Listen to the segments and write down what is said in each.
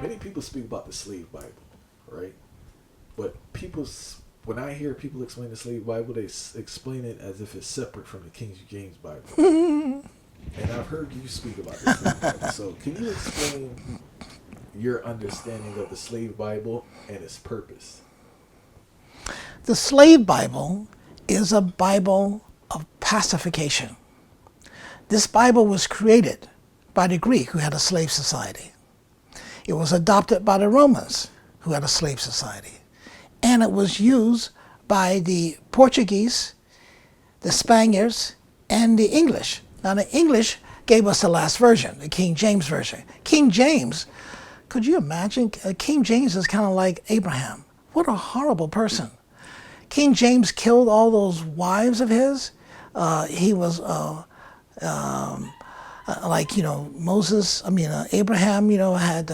many people speak about the slave Bible, right? But when I hear people explain the slave Bible, they explain it as if it's separate from the King James Bible. And I've heard you speak about the slave Bible. So can you explain your understanding of the slave Bible and its purpose? The slave Bible is a Bible of pacification. This Bible was created by the Greek, who had a slave society. It was adopted by the Romans, who had a slave society. And it was used by the Portuguese, the Spaniards, and the English. Now the English gave us the last version, the King James Version. King James, could you imagine? King James is kind of like Abraham. What a horrible person. King James killed all those wives of his. He was like, Abraham, had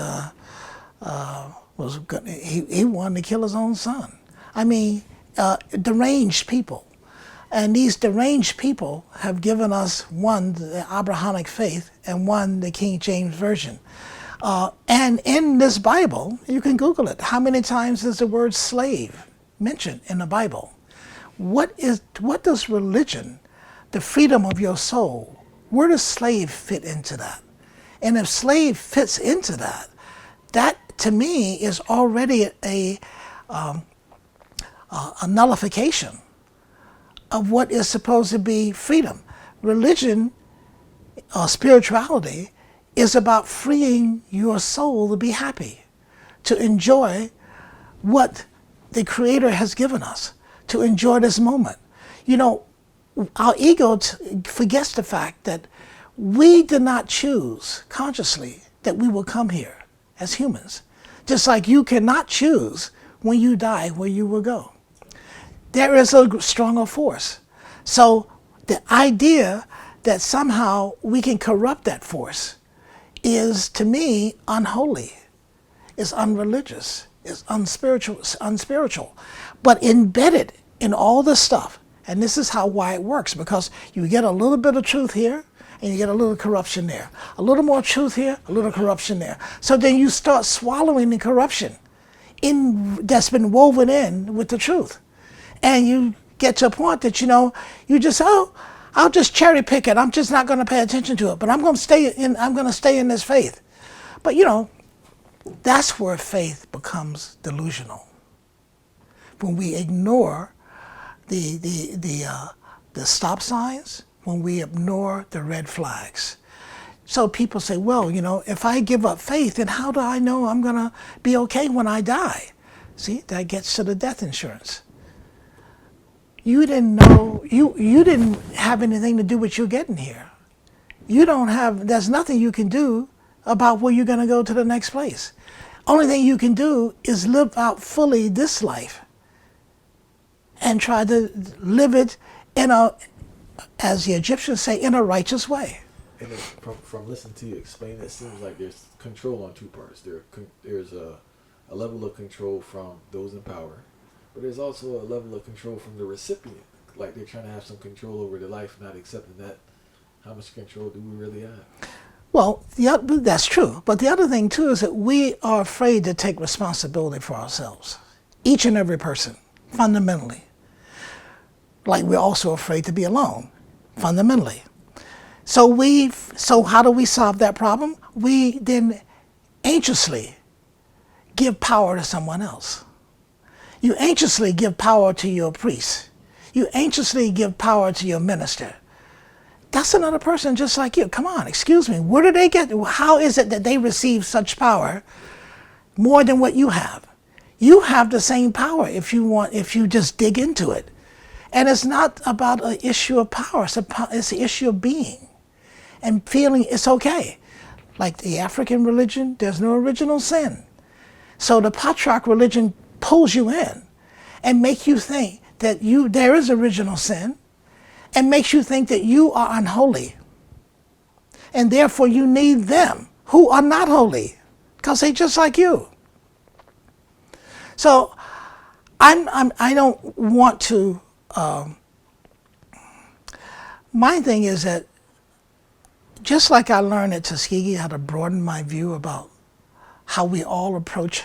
he wanted to kill his own son. Deranged people. And these deranged people have given us, one, the Abrahamic faith, and one, the King James Version. And in this Bible, you can Google it, how many times is the word slave mentioned in the Bible? What does religion, the freedom of your soul, where does slave fit into that? And if slave fits into that, that to me is already a nullification of what is supposed to be freedom. Religion, spirituality, is about freeing your soul to be happy, to enjoy what the Creator has given us, to enjoy this moment. Our ego forgets the fact that we did not choose consciously that we will come here as humans. Just like you cannot choose when you die where you will go. There is a stronger force. So the idea that somehow we can corrupt that force is, to me, unholy, is unreligious, is unspiritual. But embedded in all this stuff, and this is why it works, because you get a little bit of truth here, and you get a little corruption there. A little more truth here, a little corruption there. So then you start swallowing the corruption that's been woven in with the truth. And you get to a point that, you just, I'll just cherry pick it. I'm just not going to pay attention to it. But I'm going to stay in this faith. But, that's where faith becomes delusional. When we ignore the stop signs, when we ignore the red flags. So people say, well, if I give up faith, then how do I know I'm going to be okay when I die? See, that gets to the death insurance. You didn't know, you didn't have anything to do with you getting here. There's nothing you can do about where you're going to go to the next place. Only thing you can do is live out fully this life and try to live it as the Egyptians say, in a righteous way. And from listening to you explain, it seems like there's control on two parts. There's a level of control from those in power, but there's also a level of control from the recipient. Like they're trying to have some control over their life, not accepting that. How much control do we really have? Well, that's true. But the other thing, too, is that we are afraid to take responsibility for ourselves. Each and every person, fundamentally. Like we're also afraid to be alone, fundamentally. So how do we solve that problem? We then anxiously give power to someone else. You anxiously give power to your priest. You anxiously give power to your minister. That's another person just like you. Come on, excuse me. Where do they get? How is it that they receive such power more than what you have? You have the same power if you just dig into it. And it's not about an issue of power. It's an issue of being and feeling it's okay. Like the African religion, there's no original sin. So the patriarch religion pulls you in and makes you think that there is original sin, and makes you think that you are unholy. And therefore you need them who are not holy, because they're just like you. So I don't want to, my thing is that just like I learned at Tuskegee how to broaden my view about how we all approach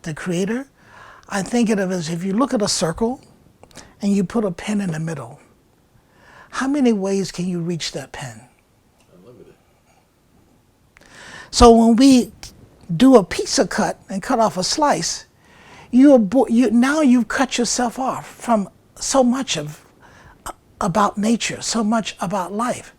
the Creator, I think of it as if you look at a circle and you put a pin in the middle, how many ways can you reach that pin? Unlimited. So when we do a pizza cut and cut off a slice, now you've cut yourself off from so much about nature, so much about life,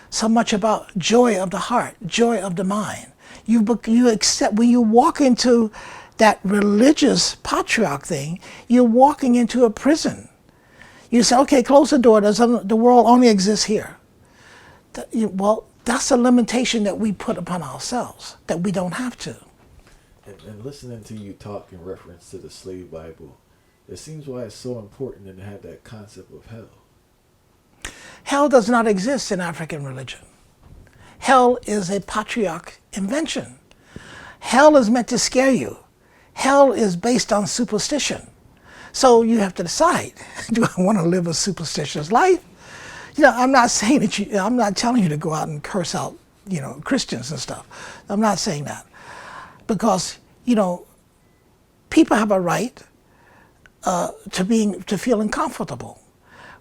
so much about joy of the heart, joy of the mind. You accept, when you walk into that religious patriarch thing, you're walking into a prison. You say, okay, close the door, the world only exists here. Well, that's a limitation that we put upon ourselves, that we don't have to. And listening to you talk in reference to the slave Bible, it seems why it's so important to have that concept of hell. Hell does not exist in African religion. Hell is a patriarch invention. Hell is meant to scare you. Hell is based on superstition. So you have to decide, do I want to live a superstitious life? I'm not saying that I'm not telling you to go out and curse out, Christians and stuff. I'm not saying that. Because, people have a right to feeling comfortable.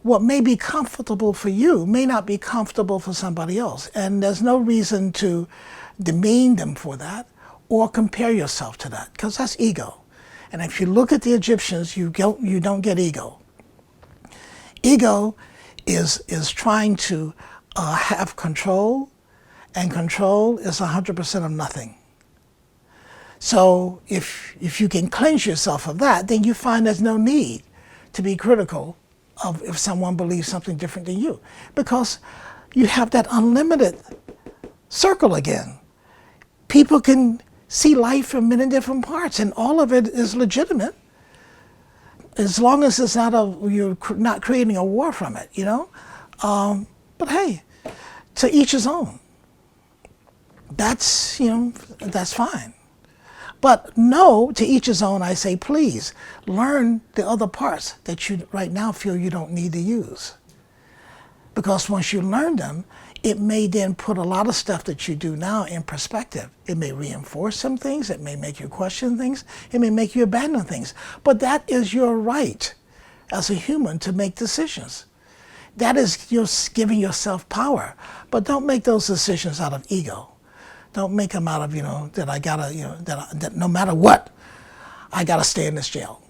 What may be comfortable for you may not be comfortable for somebody else. And there's no reason to demean them for that or compare yourself to that, because that's ego. And if you look at the Egyptians, you don't get ego. Ego is trying to have control, and control is 100% of nothing. So if you can cleanse yourself of that, then you find there's no need to be critical of if someone believes something different than you, because you have that unlimited circle again. People can see life from many different parts, and all of it is legitimate, as long as it's you're not creating a war from it, But hey, to each his own. That's fine. But no, to each his own, I say, please learn the other parts that you right now feel you don't need to use. Because once you learn them, it may then put a lot of stuff that you do now in perspective. It may reinforce some things. It may make you question things. It may make you abandon things. But that is your right as a human to make decisions. That is just giving yourself power. But don't make those decisions out of ego. Don't make them out of, that I gotta, that no matter what, I gotta stay in this jail.